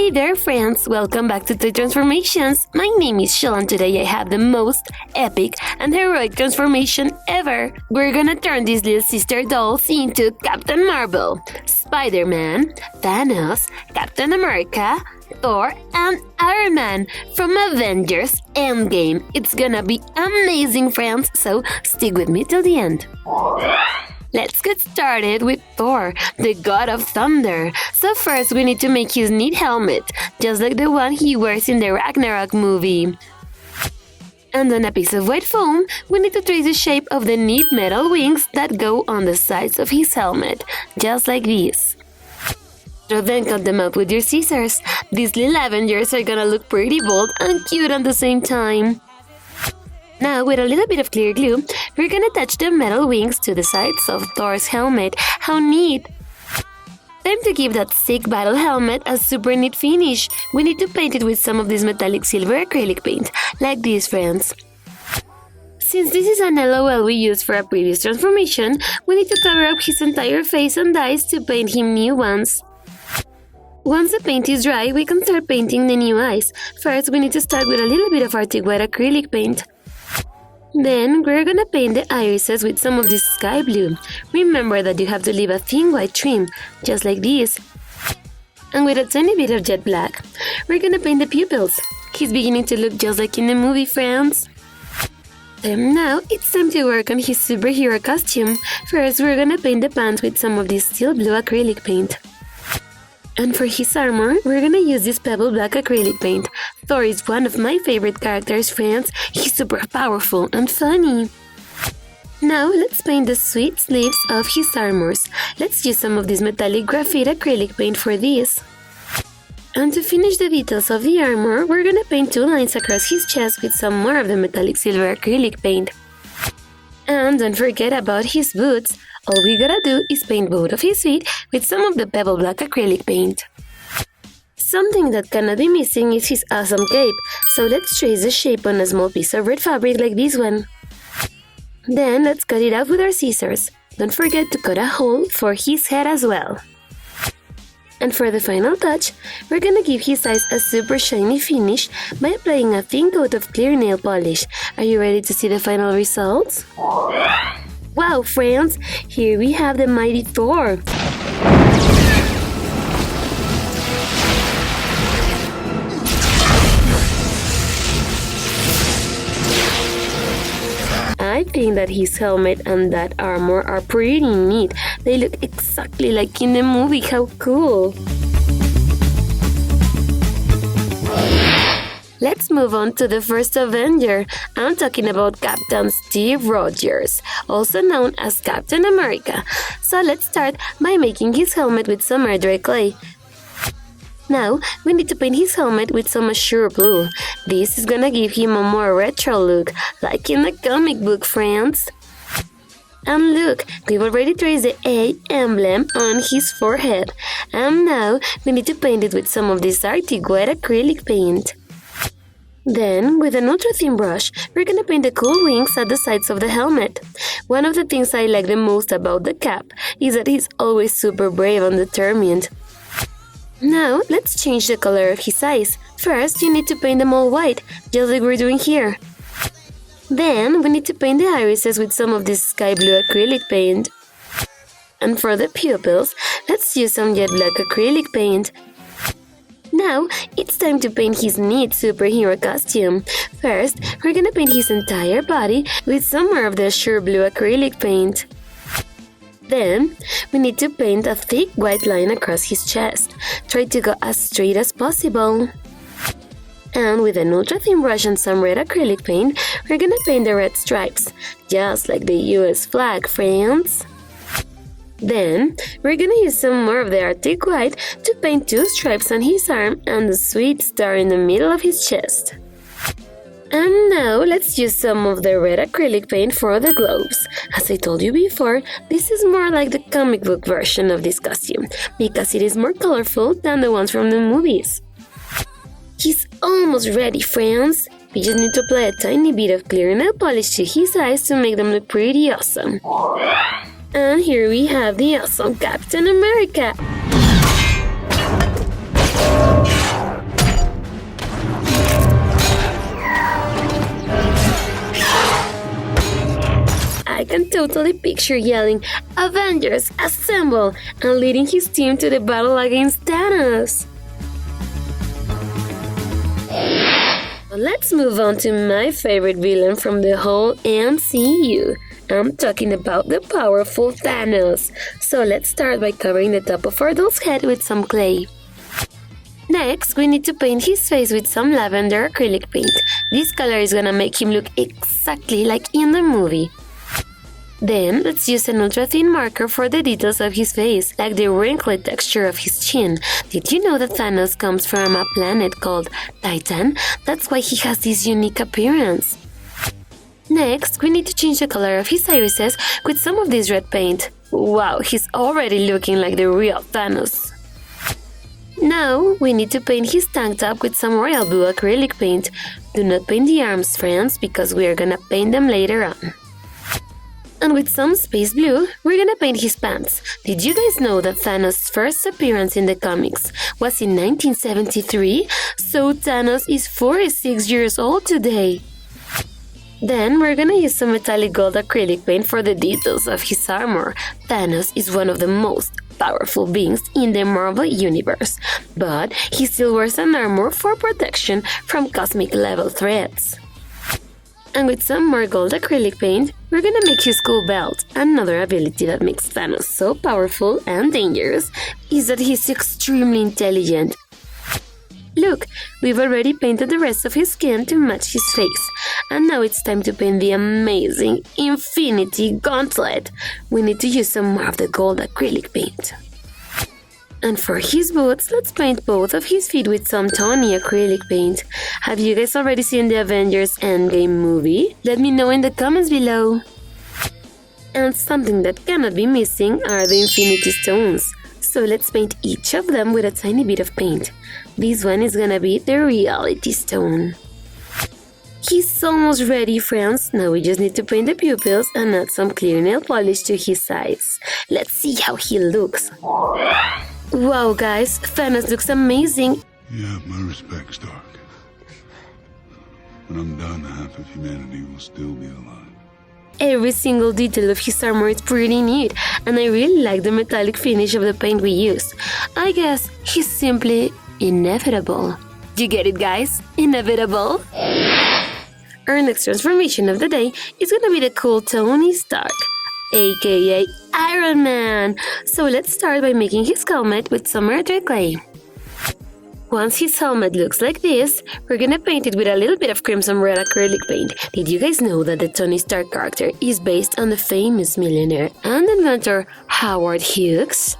Hey there friends, welcome back to Toy Transformations. My name is Chelle and today I have the most epic and heroic transformation ever. We're gonna turn these LIL Sister dolls into Captain Marvel, Spider-Man, Thanos, Captain America, Thor, and Iron Man from Avengers Endgame. It's gonna be amazing friends, so stick with me till the end. Let's get started with Thor, the god of thunder. So first we need to make his neat helmet, just like the one he wears in the Ragnarok movie. And on a piece of white foam, we need to trace the shape of the neat metal wings that go on the sides of his helmet, just like this. So then cut them out with your scissors. These little Avengers are gonna look pretty bold and cute at the same time. Now, with a little bit of clear glue, we're gonna attach the metal wings to the sides of Thor's helmet. How neat! Time to give that sick battle helmet a super neat finish. We need to paint it with some of this metallic silver acrylic paint, like this, friends. Since this is an LOL we used for a previous transformation, we need to cover up his entire face and eyes to paint him new ones. Once the paint is dry, we can start painting the new eyes. First, we need to start with a little bit of Arctic White acrylic paint. Then, we're gonna paint the irises with some of this sky blue. Remember that you have to leave a thin white trim, just like this. And with a tiny bit of jet black, we're gonna paint the pupils. He's beginning to look just like in the movie, friends. And now, it's time to work on his superhero costume. First, we're gonna paint the pants with some of this steel blue acrylic paint. And for his armor, we're gonna use this pebble black acrylic paint. Thor is one of my favorite characters, friends. He's super powerful and funny. Now, let's paint the sweet sleeves of his armors. Let's use some of this metallic graphite acrylic paint for this. And to finish the details of the armor, we're gonna paint two lines across his chest with some more of the metallic silver acrylic paint. And don't forget about his boots. All we gotta do is paint both of his feet with some of the pebble black acrylic paint. Something that cannot be missing is his awesome cape, so let's trace the shape on a small piece of red fabric like this one. Then let's cut it out with our scissors. Don't forget to cut a hole for his head as well. And for the final touch, we're gonna give his eyes a super shiny finish by applying a thin coat of clear nail polish. Are you ready to see the final results? Wow, friends! Here we have the mighty Thor! I think that his helmet and that armor are pretty neat. They look exactly like in the movie. How cool! Let's move on to the first Avenger. I'm talking about Captain Steve Rogers, also known as Captain America. So let's start by making his helmet with some air dry clay. Now, we need to paint his helmet with some azure blue. This is gonna give him a more retro look, like in the comic book, friends. And look, we've already traced the A emblem on his forehead. And now, we need to paint it with some of this Arctic White acrylic paint. Then, with an ultra-thin brush, we're gonna paint the cool wings at the sides of the helmet. One of the things I like the most about the cap is that he's always super brave and determined. Now, let's change the color of his eyes. First, you need to paint them all white, just like we're doing here. Then, we need to paint the irises with some of this sky blue acrylic paint. And for the pupils, let's use some jet black acrylic paint. Now, it's time to paint his neat superhero costume. First, we're gonna paint his entire body with some more of the azure blue acrylic paint. Then, we need to paint a thick white line across his chest. Try to go as straight as possible. And with an ultra-thin brush and some red acrylic paint, we're gonna paint the red stripes, just like the US flag, friends. Then, we're gonna use some more of the Arctic White to paint two stripes on his arm and a sweet star in the middle of his chest. And now, let's use some of the red acrylic paint for the gloves. As I told you before, this is more like the comic book version of this costume, because it is more colorful than the ones from the movies. He's almost ready, friends! We just need to apply a tiny bit of clear nail polish to his eyes to make them look pretty awesome. And here we have the awesome Captain America! can totally picture yelling, "Avengers, assemble!" and leading his team to the battle against Thanos. Let's move on to my favorite villain from the whole MCU. I'm talking about the powerful Thanos. So let's start by covering the top of our doll's head with some clay. Next, we need to paint his face with some lavender acrylic paint. This color is gonna make him look exactly like in the movie. Then, let's use an ultra-thin marker for the details of his face, like the wrinkly texture of his chin. Did you know that Thanos comes from a planet called Titan? That's why he has this unique appearance. Next, we need to change the color of his irises with some of this red paint. Wow, he's already looking like the real Thanos. Now, we need to paint his tank top with some royal blue acrylic paint. Do not paint the arms, friends, because we are gonna paint them later on. And with some space blue, we're gonna paint his pants. Did you guys know that Thanos' first appearance in the comics was in 1973? So Thanos is 46 years old today. Then we're gonna use some metallic gold acrylic paint for the details of his armor. Thanos is one of the most powerful beings in the Marvel Universe, but he still wears an armor for protection from cosmic level threats. And with some more gold acrylic paint, we're gonna make his cool belt. Another ability that makes Thanos so powerful and dangerous is that he's extremely intelligent. Look, we've already painted the rest of his skin to match his face. And now it's time to paint the amazing Infinity Gauntlet. We need to use some more of the gold acrylic paint. And for his boots, let's paint both of his feet with some tawny acrylic paint. Have you guys already seen the Avengers Endgame movie? Let me know in the comments below. And something that cannot be missing are the Infinity Stones. So let's paint each of them with a tiny bit of paint. This one is gonna be the Reality Stone. He's almost ready, friends. Now we just need to paint the pupils and add some clear nail polish to his eyes. Let's see how he looks. Wow, guys, Thanos looks amazing. You have my respect, Stark. When I'm done, half of humanity will still be alive. Every single detail of his armor is pretty neat, and I really like the metallic finish of the paint we used. I guess he's simply inevitable. You get it, guys? Inevitable? Our next transformation of the day is gonna be the cool Tony Stark, aka Iron Man. So let's start by making his helmet with some red clay. Once his helmet looks like this, we're gonna paint it with a little bit of crimson red acrylic paint. Did you guys know that the Tony Stark character is based on the famous millionaire and inventor Howard Hughes?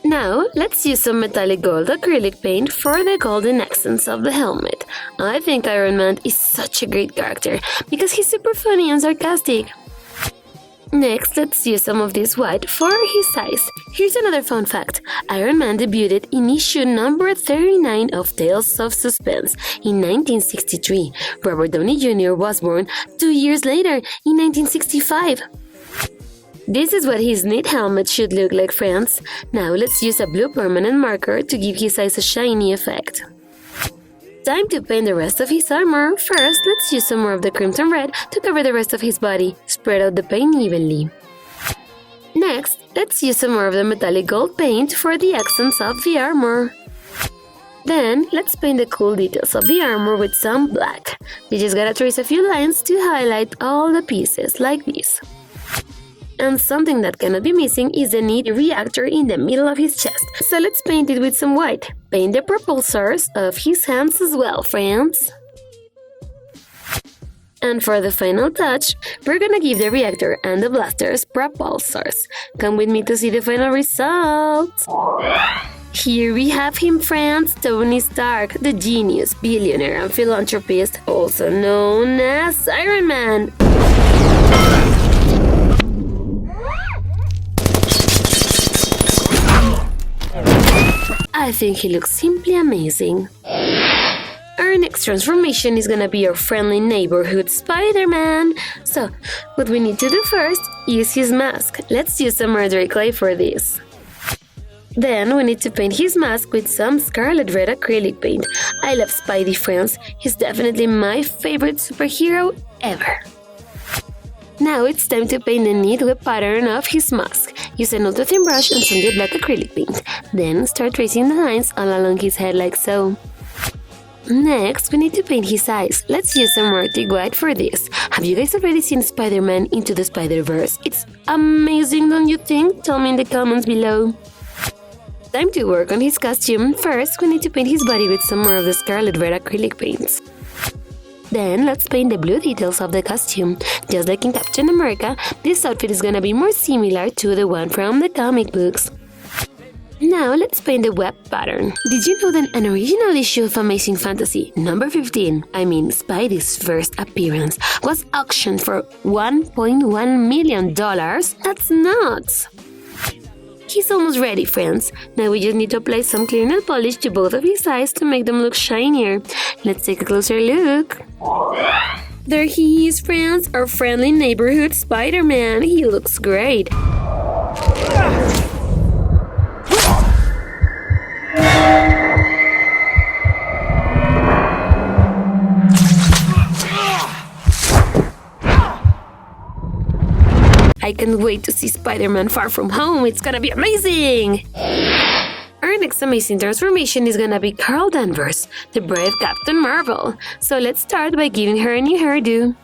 Now, let's use some metallic gold acrylic paint for the golden accents of the helmet. I think Iron Man is such a great character because he's super funny and sarcastic. Next, let's use some of this white for his eyes. Here's another fun fact. Iron Man debuted in issue number 39 of Tales of Suspense in 1963. Robert Downey Jr. was born 2 years later in 1965. This is what his neat helmet should look like, friends. Now let's use a blue permanent marker to give his eyes a shiny effect. Time to paint the rest of his armor. First, let's use some more of the crimson red to cover the rest of his body. Spread out the paint evenly. Next, let's use some more of the metallic gold paint for the accents of the armor. Then, let's paint the cool details of the armor with some black. You just gotta trace a few lines to highlight all the pieces, like this. And something that cannot be missing is the neat reactor in the middle of his chest. So let's paint it with some white. Paint the propulsors of his hands as well, friends. And for the final touch, we're gonna give the reactor and the blasters propulsors. Come with me to see the final result. Here we have him, friends, Tony Stark, the genius, billionaire, and philanthropist, also known as Iron Man. I think he looks simply amazing. Our next transformation is gonna be our friendly neighborhood SpiderMan. So, what we need to do first is his mask. Let's use some murder clay for this. Then we need to paint his mask with some scarlet red acrylic paint. I love Spidey, friends. He's definitely my favorite superhero ever. Now it's time to paint the neat web pattern of his mask. Use an ultra thin brush and some jet black acrylic paint. Then start tracing the lines all along his head like so. Next, we need to paint his eyes. Let's use some Arctic white for this. Have you guys already seen SpiderMan Into the Spider-Verse? It's amazing, don't you think? Tell me in the comments below. Time to work on his costume. First, we need to paint his body with some more of the scarlet red acrylic paints. Then, let's paint the blue details of the costume. Just like in Captain America, this outfit is gonna be more similar to the one from the comic books. Now, let's paint the web pattern. Did you know that an original issue of Amazing Fantasy, number 15, Spidey's first appearance, was auctioned for $1.1 million? That's nuts! He's almost ready, friends. Now we just need to apply some clear nail polish to both of his eyes to make them look shinier. Let's take a closer look. There he is, friends, our friendly neighborhood Spider-Man. He looks great. I can't wait to see Spider-Man Far From Home. It's gonna be amazing! Our next amazing transformation is gonna be Carol Danvers, the brave Captain Marvel. So let's start by giving her a new hairdo.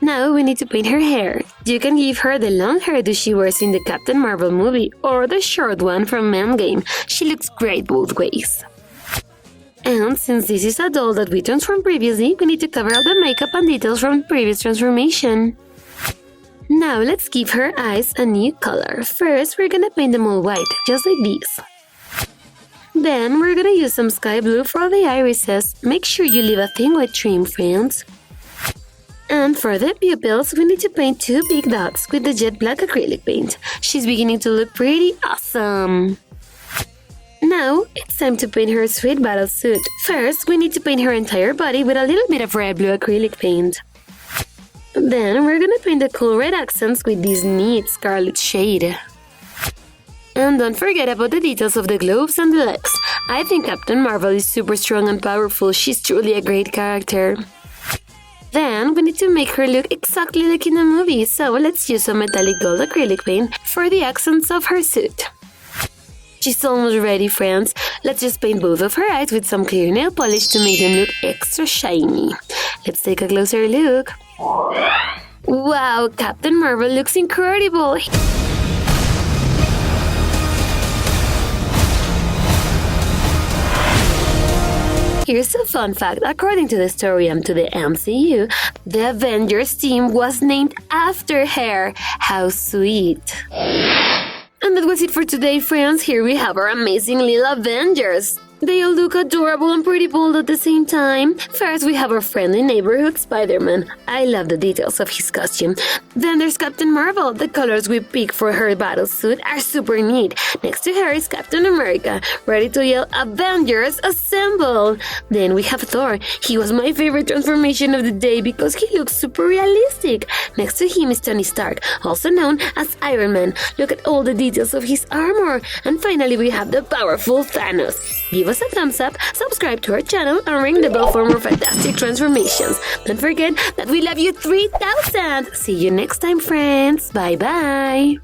Now we need to paint her hair. You can give her the long hairdo she wears in the Captain Marvel movie or the short one from Endgame. She looks great both ways. And since this is a doll that we transformed previously, we need to cover up the makeup and details from the previous transformation. Now let's give her eyes a new color. First, we're gonna paint them all white, just like this. Then we're gonna use some sky blue for the irises. Make sure you leave a thin white trim, friends. And for the pupils, we need to paint two big dots with the jet black acrylic paint. She's beginning to look pretty awesome. Now, it's time to paint her sweet battle suit. First, we need to paint her entire body with a little bit of red blue acrylic paint. Then we're gonna paint the cool red accents with this neat scarlet shade. And don't forget about the details of the gloves and the legs. I think Captain Marvel is super strong and powerful. She's truly a great character. Then we need to make her look exactly like in the movie, so let's use some metallic gold acrylic paint for the accents of her suit. She's almost ready, friends. Let's just paint both of her eyes with some clear nail polish to make them look extra shiny. Let's take a closer look. Wow, Captain Marvel looks incredible! Here's a fun fact. According to the story and to the MCU, the Avengers team was named after her. How sweet! And that was it for today, friends. Here we have our amazing little Avengers. They all look adorable and pretty bold at the same time. First, we have our friendly neighborhood Spider-Man. I love the details of his costume. Then there's Captain Marvel. The colors we picked for her battle suit are super neat. Next to her is Captain America, ready to yell, "Avengers, assemble!" Then we have Thor. He was my favorite transformation of the day because he looks super realistic. Next to him is Tony Stark, also known as Iron Man. Look at all the details of his armor. And finally, we have the powerful Thanos. Give us a thumbs up, subscribe to our channel, and ring the bell for more fantastic transformations. Don't forget that we love you 3000! See you next time, friends! Bye-bye!